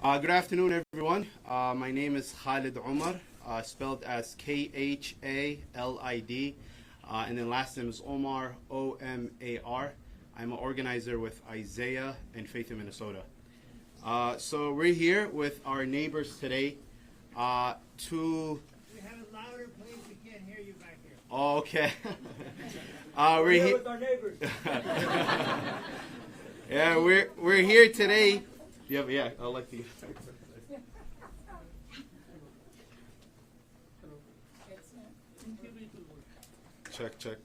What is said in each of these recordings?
Good afternoon, everyone. My name is Khalid Umar, spelled as Khalid, and then last name is Omar, Omar. I'm an organizer with Isaiah and Faith in Minnesota. So we're here with our neighbors today to... We have it louder, please. We can't hear you back here. Oh, okay. We're here with our neighbors. Yeah, we're here today. Yeah, I'd like to. Check.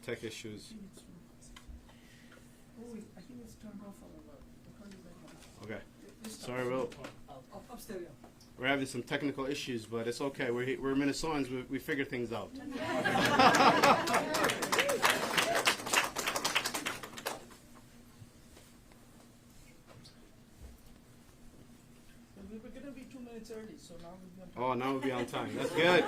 Tech issues. Okay. Sorry, we're having some technical issues, but it's okay. We're Minnesotans. We figure things out. We were going to be 2 minutes early, so now we'll be on time. Oh, now we'll be on time. That's good.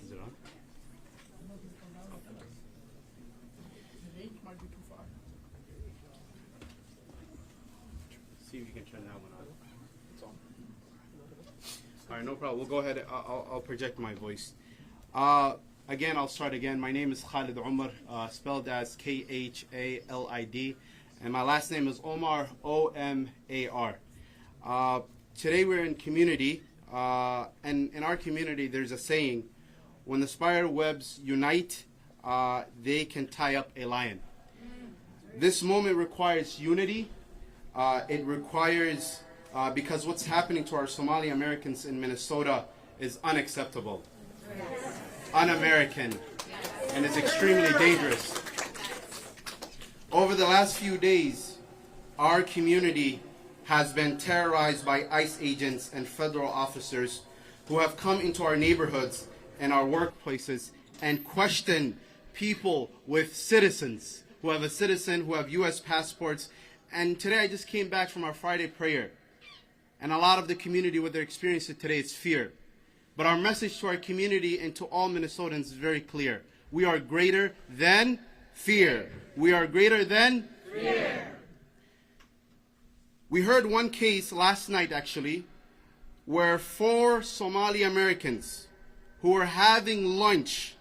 Is it on? The range might be too far. See if you can turn that one on. It's on. All right, no problem. We'll go ahead. I'll project my voice. Again, I'll start again. My name is Khalid Umar, spelled as Khalid, and my last name is Omar, Omar. Today we're in community, and in our community there's a saying, when the spider webs unite, they can tie up a lion. This moment requires unity. It requires, because what's happening to our Somali-Americans in Minnesota is unacceptable, un-American, and is extremely dangerous. Over the last few days, our community has been terrorized by ICE agents and federal officers who have come into our neighborhoods and our workplaces and questioned people with citizens, who have a citizen, who have U.S. passports. And today I just came back from our Friday prayer. And a lot of the community, what they're experiencing today is fear. But our message to our community and to all Minnesotans is very clear. We are greater than fear. We are greater than fear. We heard one case last night, actually, where 4 Somali Americans who were having lunch,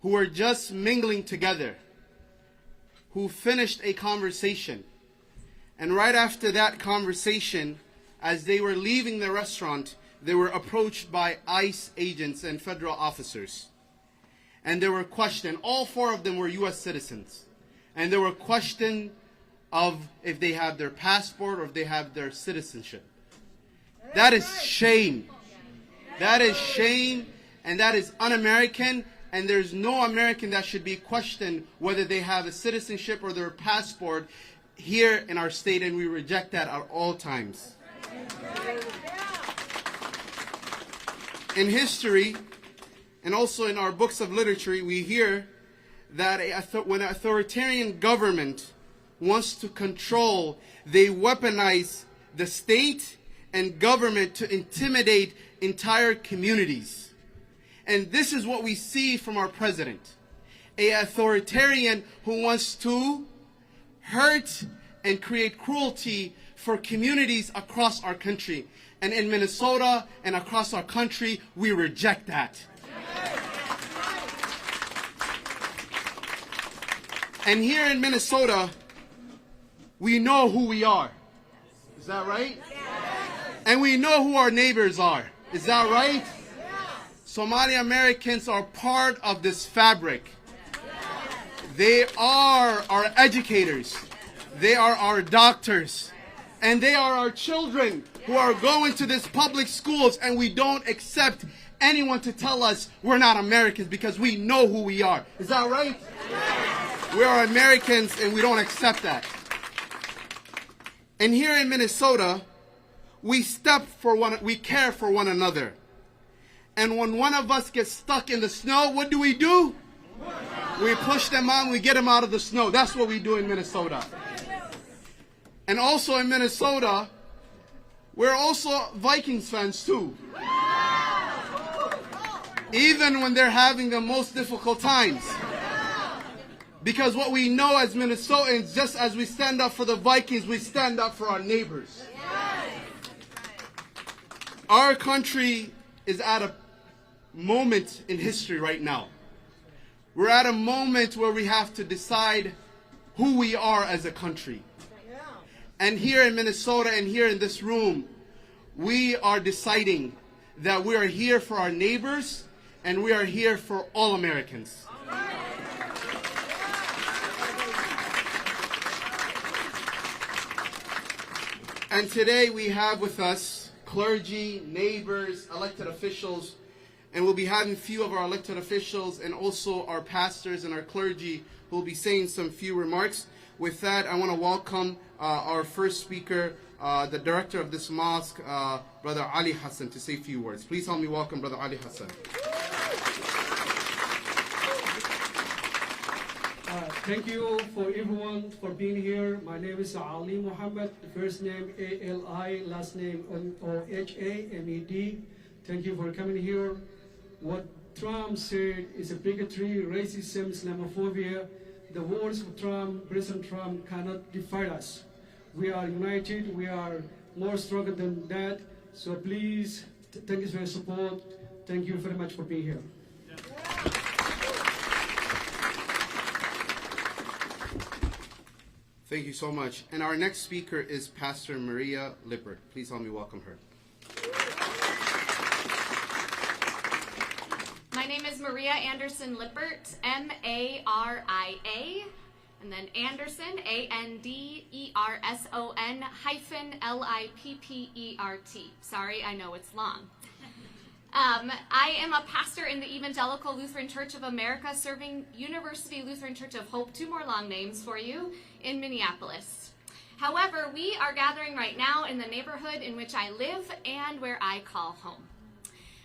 who were just mingling together, who finished a conversation. And right after that conversation, as they were leaving the restaurant, they were approached by ICE agents and federal officers. And they were questioned. All 4 of them were U.S. citizens. And they were questioned of if they have their passport or if they have their citizenship. That is shame. That is shame, and that is un-American. And there's no American that should be questioned whether they have a citizenship or their passport here in our state, and we reject that at all times. In history, and also in our books of literature, we hear that when an authoritarian government wants to control, they weaponize the state and government to intimidate entire communities. And this is what we see from our president, an authoritarian who wants to hurt and create cruelty for communities across our country. And in Minnesota and across our country, we reject that. And here in Minnesota, we know who we are. Is that right? And we know who our neighbors are. Is that right? Somali Americans are part of this fabric. They are our educators. They are our doctors. And they are our children who are going to these public schools, and we don't accept anyone to tell us we're not Americans because we know who we are. Is that right? We are Americans and we don't accept that. And here in Minnesota, we care for one another. And when one of us gets stuck in the snow, what do? We push them out, we get them out of the snow. That's what we do in Minnesota. And also in Minnesota, we're also Vikings fans too. Even when they're having the most difficult times. Because what we know as Minnesotans, just as we stand up for the Vikings, we stand up for our neighbors. Our country is at a moment in history right now. We're at a moment where we have to decide who we are as a country. And here in Minnesota and here in this room, we are deciding that we are here for our neighbors and we are here for all Americans. And today we have with us clergy, neighbors, elected officials, and we'll be having a few of our elected officials and also our pastors and our clergy who will be saying some few remarks. With that, I want to welcome our first speaker, the director of this mosque, Brother Ali Hassan, to say a few words. Please help me welcome Brother Ali Hassan. Thank you for everyone for being here. My name is Ali Muhammad, first name A-L-I, last name O-H-A-M-E-D. Thank you for coming here. What Trump said is a bigotry, racism, Islamophobia. The words of Trump, President Trump, cannot divide us. We are united, we are more stronger than that. So please, thank you for your support. Thank you very much for being here. Thank you so much. And our next speaker is Pastor Maria Lippert. Please help me welcome her. My name is Maria Anderson Lippert, M-A-R-I-A, and then Anderson, A-N-D-E-R-S-O-N hyphen L-I-P-P-E-R-T. Sorry, I know it's long. I am a pastor in the Evangelical Lutheran Church of America, serving University Lutheran Church of Hope, two more long names for you, in Minneapolis. However, we are gathering right now in the neighborhood in which I live and where I call home.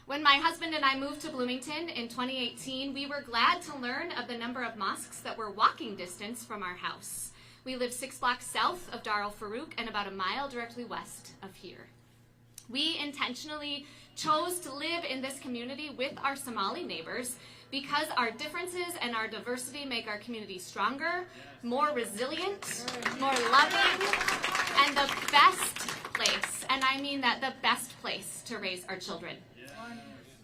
When my husband and I moved to Bloomington in 2018, we were glad to learn of the number of mosques that were walking distance from our house. We live 6 blocks south of Dar al-Farouk and about a mile directly west of here. We intentionally chose to live in this community with our Somali neighbors because our differences and our diversity make our community stronger, more resilient, more loving, and the best place, and I mean that the best place to raise our children.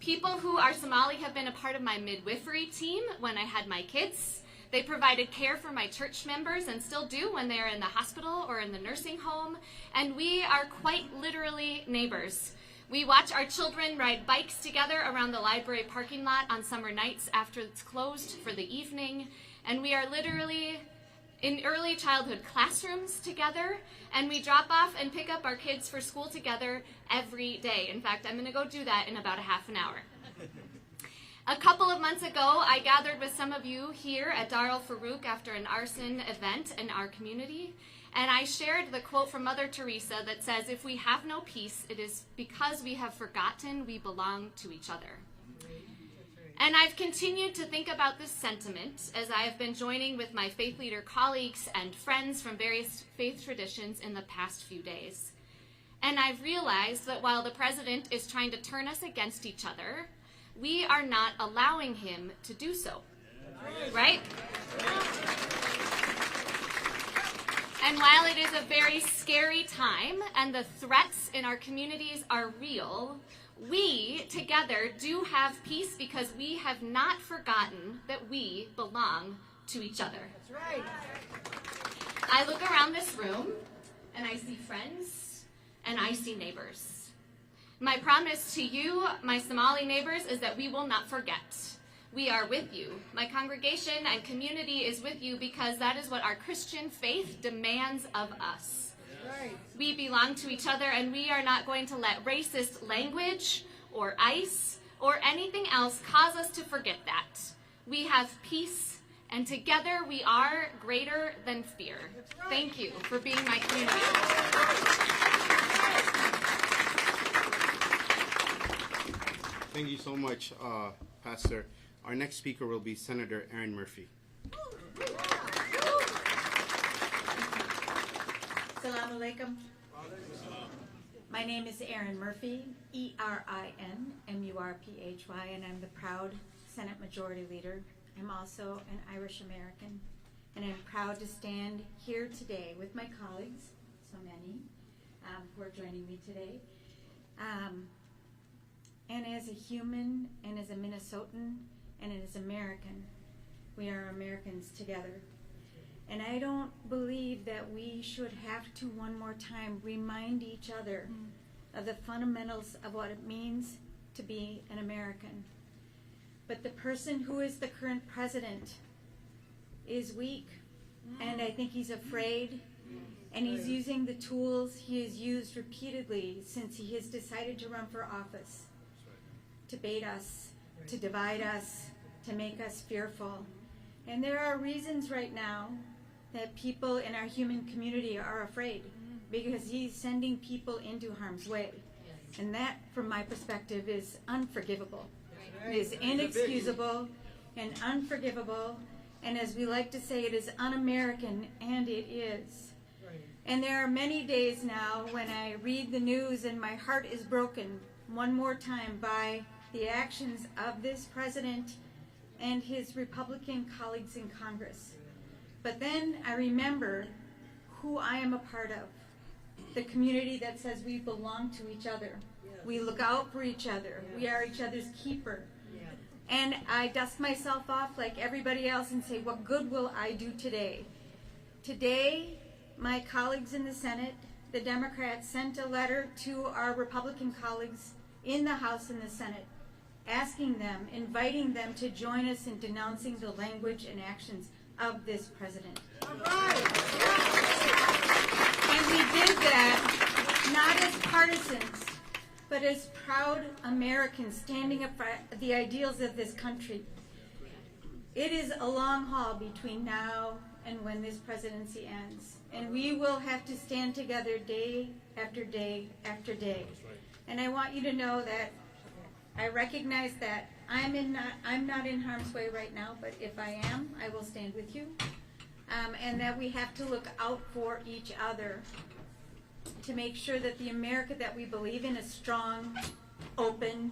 People who are Somali have been a part of my midwifery team when I had my kids. They provided care for my church members and still do when they're in the hospital or in the nursing home, and we are quite literally neighbors. We watch our children ride bikes together around the library parking lot on summer nights after it's closed for the evening, and we are literally in early childhood classrooms together, and we drop off and pick up our kids for school together every day. In fact, I'm going to go do that in about a half an hour. A couple of months ago, I gathered with some of you here at Dar al-Farouk after an arson event in our community, and I shared the quote from Mother Teresa that says, "If we have no peace, it is because we have forgotten we belong to each other." And I've continued to think about this sentiment as I have been joining with my faith leader colleagues and friends from various faith traditions in the past few days. And I've realized that while the president is trying to turn us against each other, we are not allowing him to do so. Right? And while it is a very scary time and the threats in our communities are real, we together do have peace because we have not forgotten that we belong to each other. That's right. I look around this room and I see friends and I see neighbors. My promise to you, my Somali neighbors, is that we will not forget. We are with you. My congregation and community is with you because that is what our Christian faith demands of us. Right. We belong to each other, and we are not going to let racist language or ICE or anything else cause us to forget that. We have peace, and together we are greater than fear. Right. Thank you for being my community. Thank you so much, Pastor. Our next speaker will be Senator Aaron Murphy. Assalamu alaikum. My name is Erin Murphy, Erin Murphy, and I'm the proud Senate Majority Leader. I'm also an Irish American, and I'm proud to stand here today with my colleagues, so many, who are joining me today. And as a human, and as a Minnesotan, and as American, we are Americans together. And I don't believe that we should have to one more time remind each other of the fundamentals of what it means to be an American. But the person who is the current president is weak, and I think he's afraid, and he's using the tools he has used repeatedly since he has decided to run for office, to bait us, to divide us, to make us fearful. And there are reasons right now that people in our human community are afraid, because he's sending people into harm's way. And that, from my perspective, is unforgivable. It is inexcusable and unforgivable, and as we like to say, it is un-American, and it is. And there are many days now when I read the news and my heart is broken one more time by the actions of this president and his Republican colleagues in Congress. But then I remember who I am a part of, the community that says we belong to each other. We look out for each other. We are each other's keeper. And I dust myself off like everybody else and say, what good will I do today? Today, my colleagues in the Senate, the Democrats, sent a letter to our Republican colleagues in the House and the Senate, asking them, inviting them to join us in denouncing the language and actions of this president. And we did that not as partisans, but as proud Americans standing up for the ideals of this country. It is a long haul between now and when this presidency ends, and we will have to stand together day after day after day. And I want you to know that I recognize that I'm not in harm's way right now, but if I am, I will stand with you. And that we have to look out for each other to make sure that the America that we believe in is strong, open,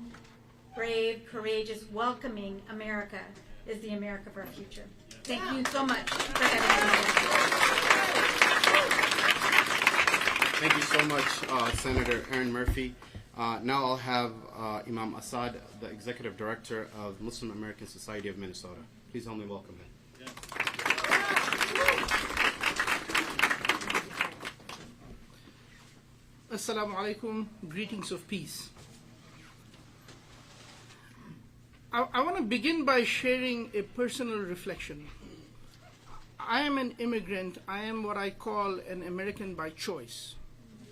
brave, courageous, welcoming America is the America of our future. Thank you so much for having me. Thank you so much, Senator Erin Murphy. Now I'll have Imam Assad, the Executive Director of Muslim-American Society of Minnesota. Please help me welcome him. Assalamu alaikum, greetings of peace. I want to begin by sharing a personal reflection. I am an immigrant. I am what I call an American by choice.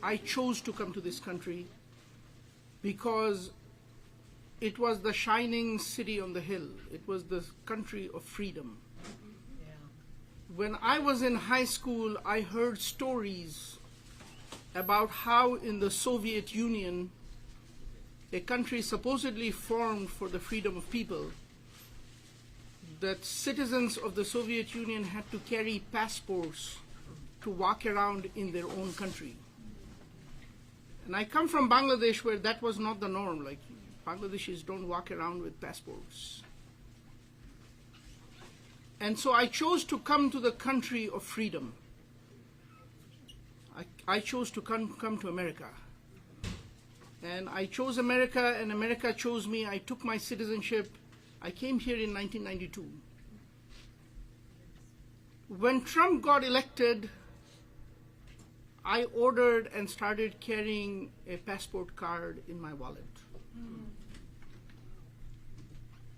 I chose to come to this country because it was the shining city on the hill. It was the country of freedom. When I was in high school, I heard stories about how in the Soviet Union, a country supposedly formed for the freedom of people, that citizens of the Soviet Union had to carry passports to walk around in their own country. And I come from Bangladesh, where that was not the norm. Like, Bangladeshis don't walk around with passports. And so I chose to come to the country of freedom. I chose to come to America. And I chose America, and America chose me. I took my citizenship. I came here in 1992. When Trump got elected, I ordered and started carrying a passport card in my wallet.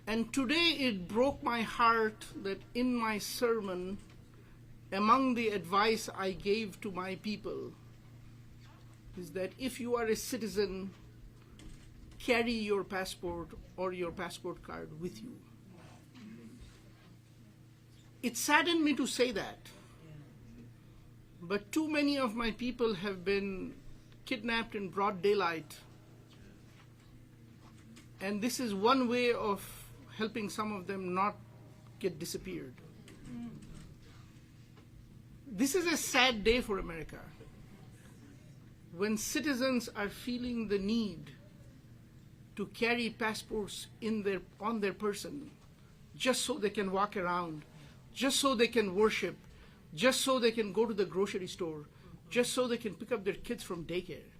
And today it broke my heart that in my sermon, among the advice I gave to my people is that if you are a citizen, carry your passport or your passport card with you. It saddened me to say that, but too many of my people have been kidnapped in broad daylight, and this is one way of helping some of them not get disappeared. This is a sad day for America. when citizens are feeling the need to carry passports on their person, just so they can walk around, just so they can worship, just so they can go to the grocery store, just so they can pick up their kids from daycare.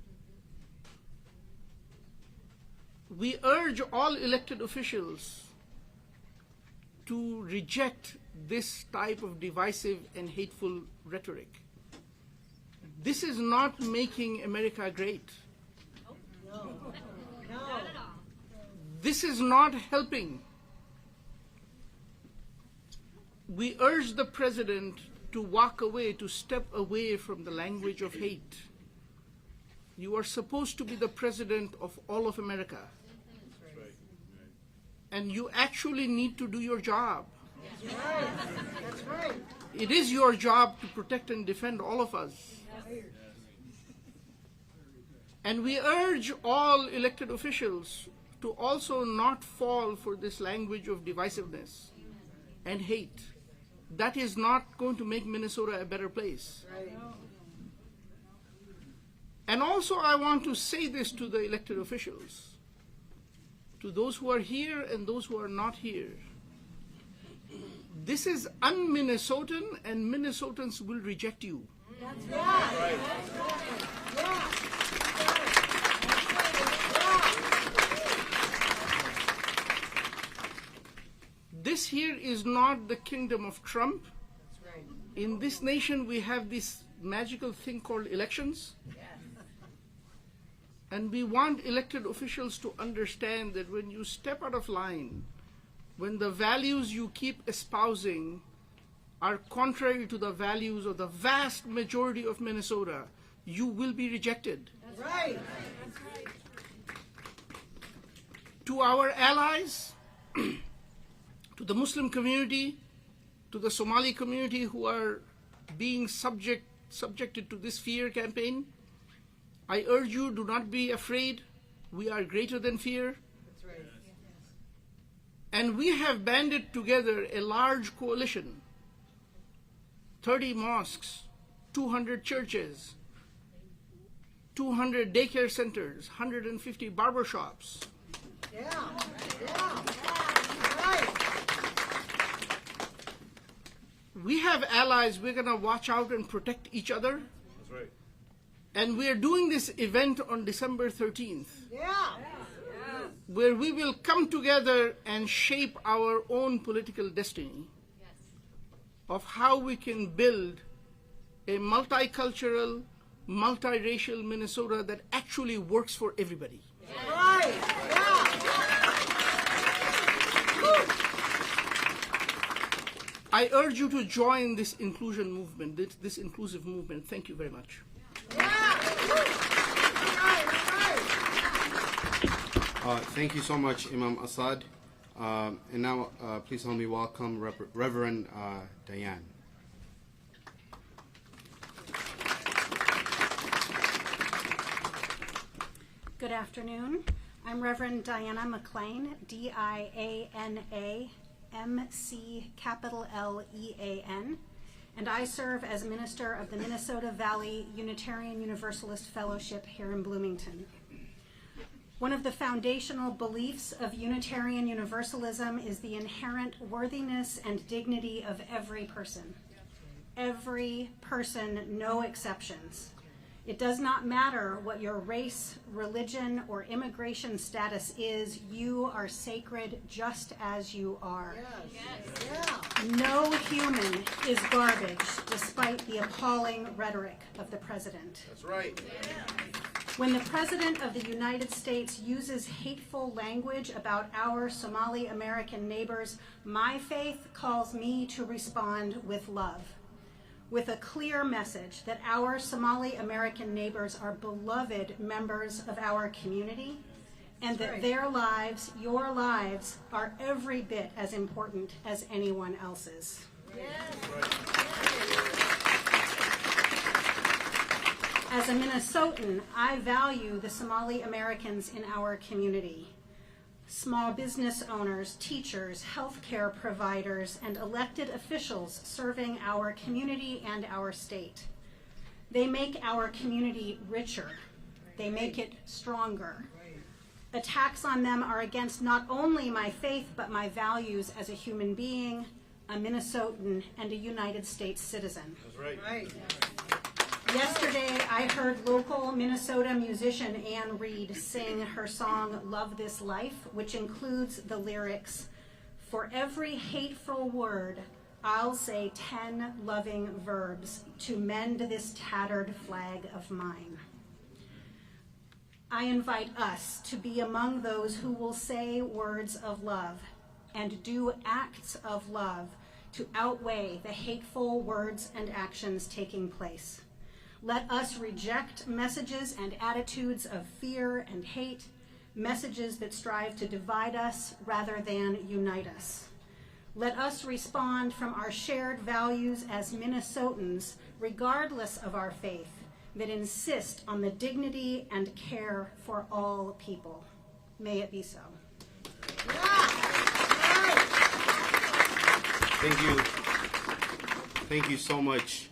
We urge all elected officials to reject this type of divisive and hateful rhetoric. This is not making America great. This is not helping. We urge the president to walk away, to step away from the language of hate. You are supposed to be the president of all of America. And you actually need to do your job. That's right. That's right. It is your job to protect and defend all of us. And we urge all elected officials to also not fall for this language of divisiveness and hate. That is not going to make Minnesota a better place. Right. And also I want to say this to the elected officials, to those who are here and those who are not here. This is un-Minnesotan, and Minnesotans will reject you. That's right. That's right. Yeah. This here is not the kingdom of Trump. That's right. In this nation, we have this magical thing called elections. And we want elected officials to understand that when you step out of line, when the values you keep espousing are contrary to the values of the vast majority of Minnesota, you will be rejected. That's right. To our allies, to the Muslim community, to the Somali community who are being subjected to this fear campaign, I urge you, do not be afraid. We are greater than fear. That's right. And we have banded together a large coalition, 30 mosques, 200 churches, 200 daycare centers, 150 barbershops. Yeah. Yeah. Right. We have allies. We're going to watch out and protect each other. That's right. And we are doing this event on December 13th, Yeah. where we will come together and shape our own political destiny of how we can build a multicultural, multiracial Minnesota that actually works for everybody. Right. Yeah. I urge you to join this inclusion movement, this inclusive movement. Thank you very much. Thank you so much, Imam Assad. And now, please help me welcome Reverend Diane. Good afternoon. I'm Reverend Diana McLean, DIANA-MC-L-E-A-N, and I serve as minister of the Minnesota Valley Unitarian Universalist Fellowship here in Bloomington. One of the foundational beliefs of Unitarian Universalism is the inherent worthiness and dignity of every person. Every person, no exceptions. It does not matter what your race, religion, or immigration status is, you are sacred just as you are. No human is garbage, despite the appalling rhetoric of the president. That's right. When the President of the United States uses hateful language about our Somali-American neighbors, my faith calls me to respond with love, with a clear message that our Somali-American neighbors are beloved members of our community, and that their lives, your lives, are every bit as important as anyone else's. As a Minnesotan, I value the Somali Americans in our community. Small business owners, teachers, healthcare providers, and elected officials serving our community and our state. They make our community richer. They make it stronger. Attacks on them are against not only my faith, but my values as a human being, a Minnesotan, and a United States citizen. That's right. Yesterday, I heard local Minnesota musician Ann Reed sing her song, Love This Life, which includes the lyrics, "For every hateful word, I'll say 10 loving verbs to mend this tattered flag of mine." I invite us to be among those who will say words of love and do acts of love to outweigh the hateful words and actions taking place. Let us reject messages and attitudes of fear and hate, messages that strive to divide us rather than unite us. Let us respond from our shared values as Minnesotans, regardless of our faith, that insist on the dignity and care for all people. May it be so. Thank you. Thank you so much.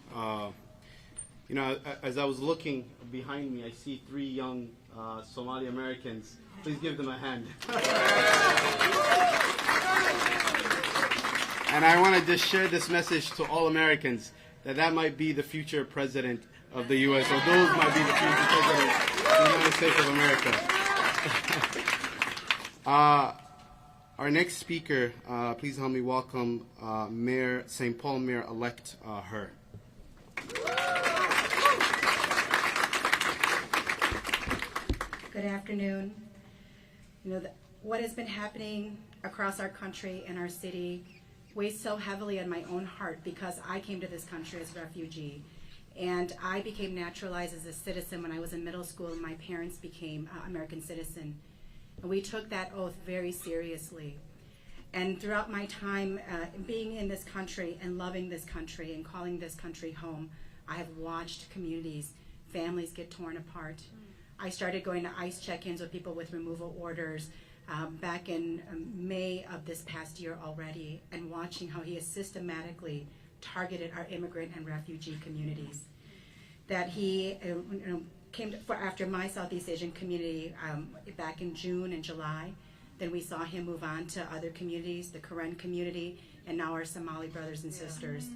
You know, as I was looking behind me, I see 3 young Somali-Americans. Please give them a hand. And I want to just share this message to all Americans, that might be the future president of the U.S., or those might be the future president of the United States of America. Our next speaker, please help me welcome Mayor St. Paul Mayor-elect her. Good afternoon. You know, what has been happening across our country and our city weighs so heavily on my own heart, because I came to this country as a refugee, and I became naturalized as a citizen when I was in middle school, and my parents became American citizen. And we took that oath very seriously. And throughout my time being in this country and loving this country and calling this country home, I have watched communities, families get torn apart. I started going to ICE check-ins with people with removal orders back in May of this past year already, and watching how he has systematically targeted our immigrant and refugee communities. That he came after my Southeast Asian community back in June and July. Then we saw him move on to other communities, the Karen community, and now our Somali brothers and sisters.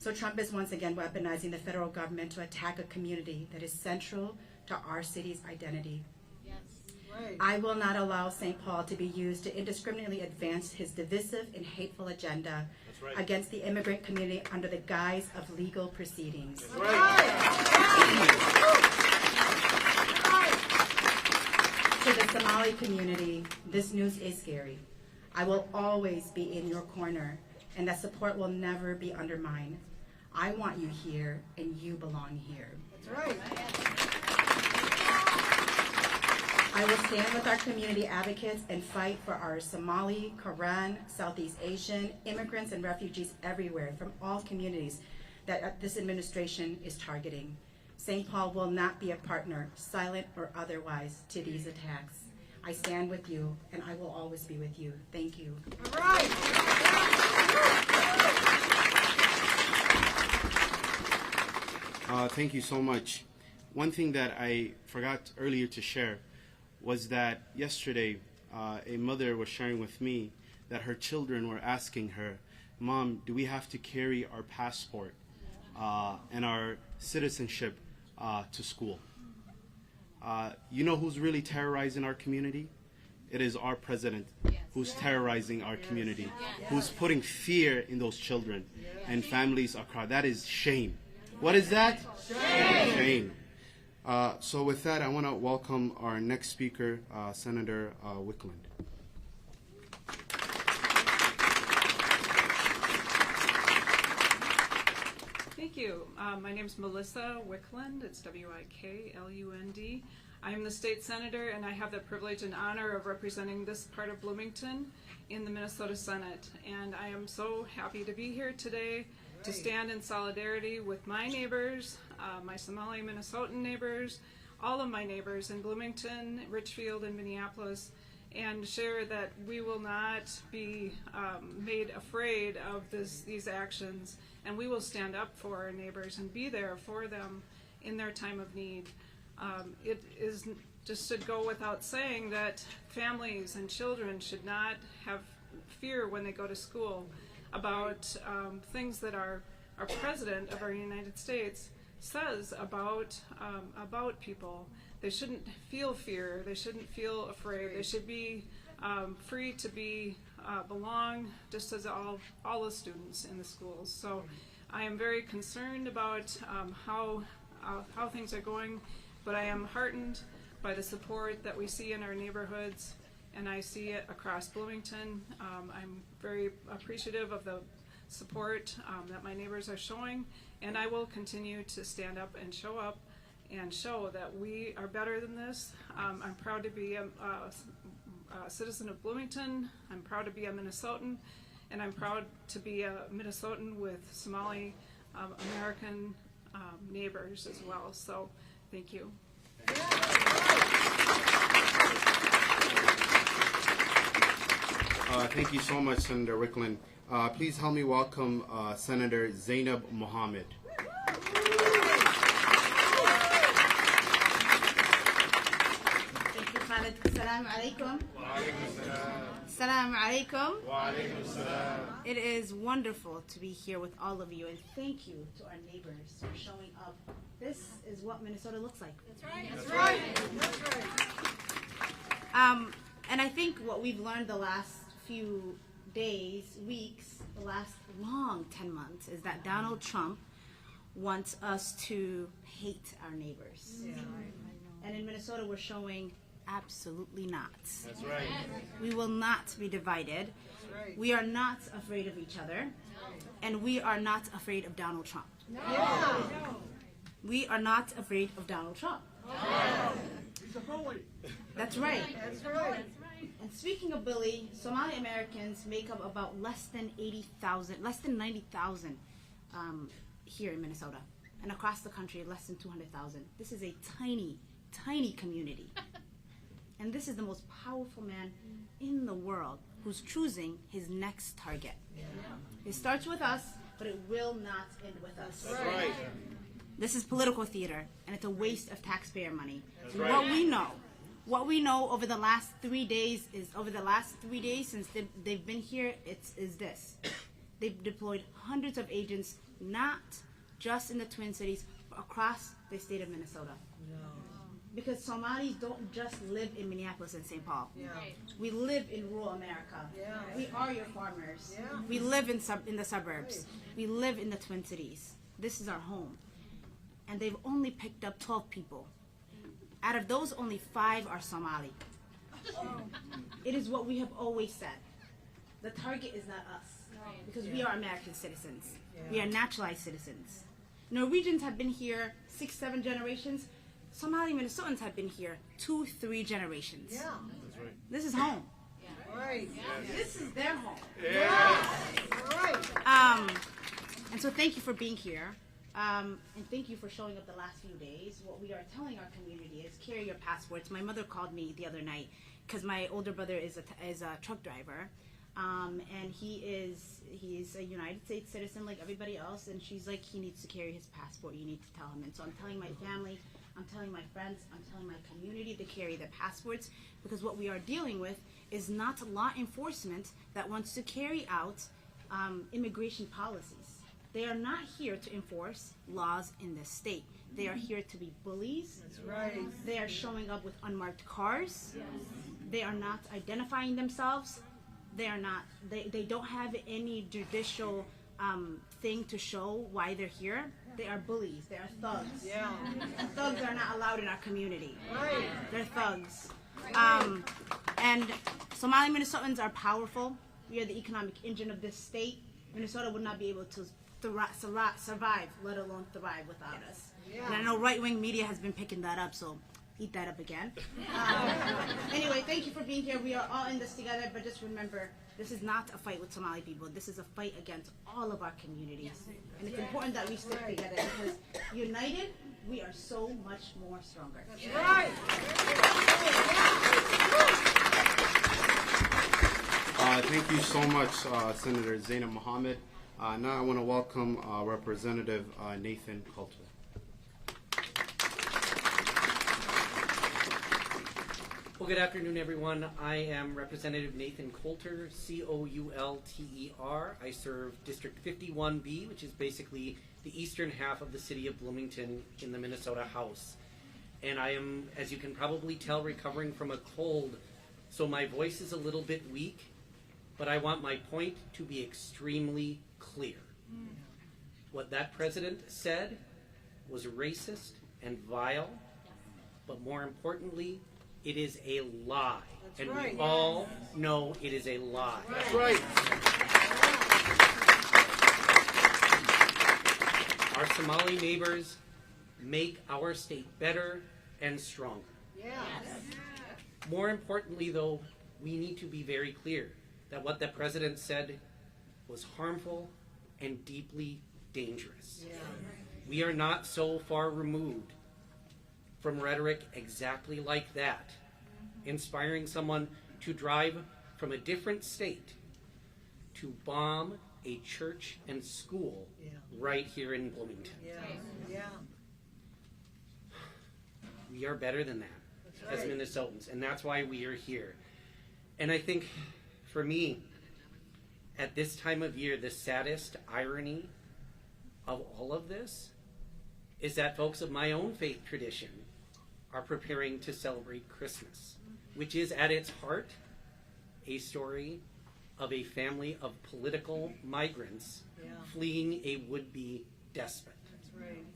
So Trump is once again weaponizing the federal government to attack a community that is central to our city's identity. Yes. Right. I will not allow St. Paul to be used to indiscriminately advance his divisive and hateful agenda against the immigrant community under the guise of legal proceedings. That's right. To the Somali community, this news is scary. I will always be in your corner, and that support will never be undermined. I want you here, and you belong here. That's right. I will stand with our community advocates and fight for our Somali, Karen, Southeast Asian, immigrants and refugees everywhere from all communities that this administration is targeting. St. Paul will not be a partner, silent or otherwise, to these attacks. I stand with you, and I will always be with you. Thank you. All right. Thank you so much. One thing that I forgot earlier to share was that yesterday a mother was sharing with me that her children were asking her, "Mom, do we have to carry our passport and our citizenship to school?" You know who's really terrorizing our community? It is our president who's terrorizing our community, who's putting fear in those children and families across. That is shame. What is that? Shame. So with that, I want to welcome our next speaker, Senator Wickland. Thank you. My name is Melissa Wickland. It's W-I-K-L-U-N-D. I am the state senator, and I have the privilege and honor of representing this part of Bloomington in the Minnesota Senate. And I am so happy to be here today to stand in solidarity with my neighbors, my Somali Minnesotan neighbors, all of my neighbors in Bloomington, Richfield, and Minneapolis, and share that we will not be made afraid of these actions, and we will stand up for our neighbors and be there for them in their time of need. It is just should go without saying that families and children should not have fear when they go to school about things that our president of our United States says about people. They shouldn't feel fear. They shouldn't feel afraid. They should be free to belong, just as all the students in the schools. So I am very concerned about how things are going, but I am heartened by the support that we see in our neighborhoods, and I see it across Bloomington. I'm very appreciative of the support that my neighbors are showing, and I will continue to stand up and show that we are better than this. I'm proud to be a citizen of Bloomington. I'm proud to be a Minnesotan, and I'm proud to be a Minnesotan with Somali-American neighbors as well. So, thank you. Thank you so much, Senator Wickland. Please help me welcome Senator Zainab Mohammed. Thank you, Khalid. Assalamu alaikum. Assalamu alaikum. It is wonderful to be here with all of you, and thank you to our neighbors for showing up. This is what Minnesota looks like. That's right. That's right. That's right. And I think what we've learned the last few days, weeks, the last long 10 months is that Donald Trump wants us to hate our neighbors. Yeah. And in Minnesota, we're showing absolutely not. That's right. We will not be divided. That's right. We are not afraid of each other. And we are not afraid of Donald Trump. No. We are not afraid of Donald Trump. No. He's a bully. That's right. That's right. And speaking of bully, Somali-Americans make up about less than 90,000 here in Minnesota. And across the country, less than 200,000. This is a tiny, tiny community. And this is the most powerful man in the world who's choosing his next target. Yeah. It starts with us, but it will not end with us. That's right. This is political theater, and it's a waste of taxpayer money. That's right. What we know over the last 3 days since they've been here, is this. They've deployed hundreds of agents, not just in the Twin Cities, but across the state of Minnesota. No. Because Somalis don't just live in Minneapolis and St. Paul. Yeah. We live in rural America. Yeah. We are your farmers. Yeah. We live in the suburbs. We live in the Twin Cities. This is our home. And they've only picked up 12 people. Out of those, only 5 are Somali. It is what we have always said. The target is not us, because we are American citizens. Yeah. We are naturalized citizens. Norwegians have been here 6, 7 generations. Somali Minnesotans have been here 2, 3 generations. Yeah. That's right. This is home. Yeah. Right. Yeah. This is their home. Yeah. Right. And so thank you for being here. And thank you for showing up the last few days. What we are telling our community is carry your passports. My mother called me the other night because my older brother is a truck driver, and he is a United States citizen like everybody else. And she's like, he needs to carry his passport. You need to tell him. And so I'm telling my family, I'm telling my friends, I'm telling my community to carry their passports, because what we are dealing with is not law enforcement that wants to carry out immigration policies. They are not here to enforce laws in this state. They are here to be bullies. That's right. They are showing up with unmarked cars. Yes. They are not identifying themselves. They are not. They don't have any judicial thing to show why they're here. They are bullies. They are thugs. Yeah. Thugs are not allowed in our community. Right. They're thugs. And Somali Minnesotans are powerful. We are the economic engine of this state. Minnesota would not be able to survive, let alone thrive without us. Yeah. And I know right-wing media has been picking that up, so eat that up again. Anyway, thank you for being here. We are all in this together, but just remember, this is not a fight with Somali people. This is a fight against all of our communities. And it's important that we stick together, because united, we are so much more stronger. That's right. Thank you so much, Senator Zainab Mohammed. Now I want to welcome Representative Nathan Coulter. Well, good afternoon, everyone. I am Representative Nathan Coulter, Coulter. I serve District 51B, which is basically the eastern half of the city of Bloomington in the Minnesota House. And I am, as you can probably tell, recovering from a cold, so my voice is a little bit weak, but I want my point to be extremely clear. What that president said was racist and vile, but more importantly, it is a lie. That's and right. We all know it is a lie. That's right. Our Somali neighbors make our state better and stronger. Yes. More importantly, though, we need to be very clear that what the president said was harmful and deeply dangerous. Yeah. We are not so far removed from rhetoric exactly like that, inspiring someone to drive from a different state to bomb a church and school right here in Bloomington. Yeah. We are better than that as Minnesotans, and that's why we are here. And I think, for me, at this time of year, the saddest irony of all of this is that folks of my own faith tradition are preparing to celebrate Christmas, which is at its heart a story of a family of political migrants fleeing a would-be despot. That's right.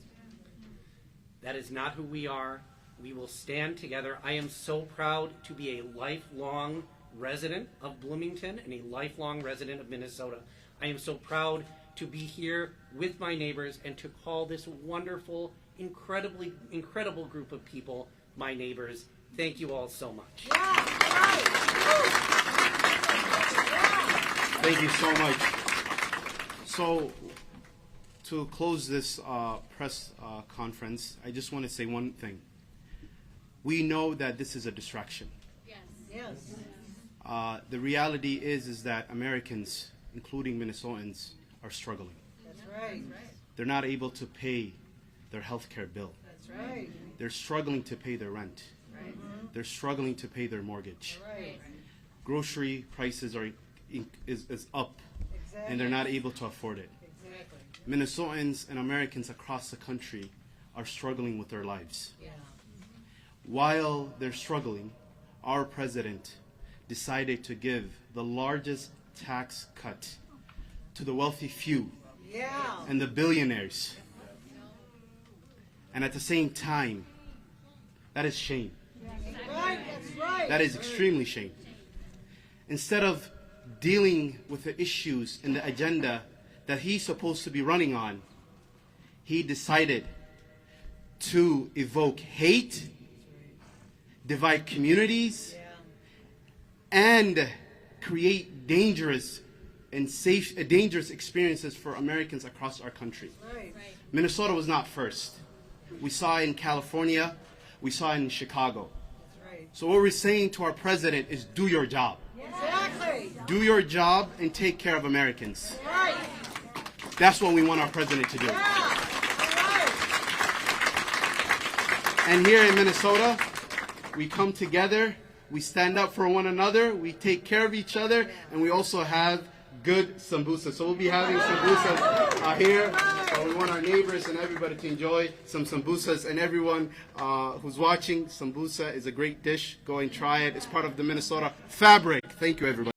That is not who we are. We will stand together. I am so proud to be a lifelong resident of Bloomington and a lifelong resident of Minnesota. I am so proud to be here with my neighbors and to call this wonderful, incredible group of people my neighbors. Thank you all so much. Thank you so much. So, to close this press conference, I just want to say one thing. We know that this is a distraction. Yes. The reality is that Americans, including Minnesotans, are struggling. That's right. They're not able to pay their health care bill. That's right. They're struggling to pay their rent. Right. They're struggling to pay their mortgage. Right. Grocery prices is up, exactly. And they're not able to afford it. Exactly. Minnesotans and Americans across the country are struggling with their lives. Yeah. While they're struggling, our president decided to give the largest tax cut to the wealthy few and the billionaires. And at the same time, that is shame. That's right. That is extremely shame. Instead of dealing with the issues and the agenda that he's supposed to be running on, he decided to evoke hate, divide communities, and create dangerous experiences for Americans across our country. Right. Minnesota was not first. We saw it in California. We saw it in Chicago. That's right. So what we're saying to our president is do your job. Exactly. Do your job and take care of Americans. Right. That's what we want our president to do. Right. And here in Minnesota, we come together, we stand up for one another, we take care of each other, and we also have good sambusa. So we'll be having sambusa here. We want our neighbors and everybody to enjoy some sambusas. And everyone who's watching, sambusa is a great dish. Go and try it. It's part of the Minnesota fabric. Thank you, everybody.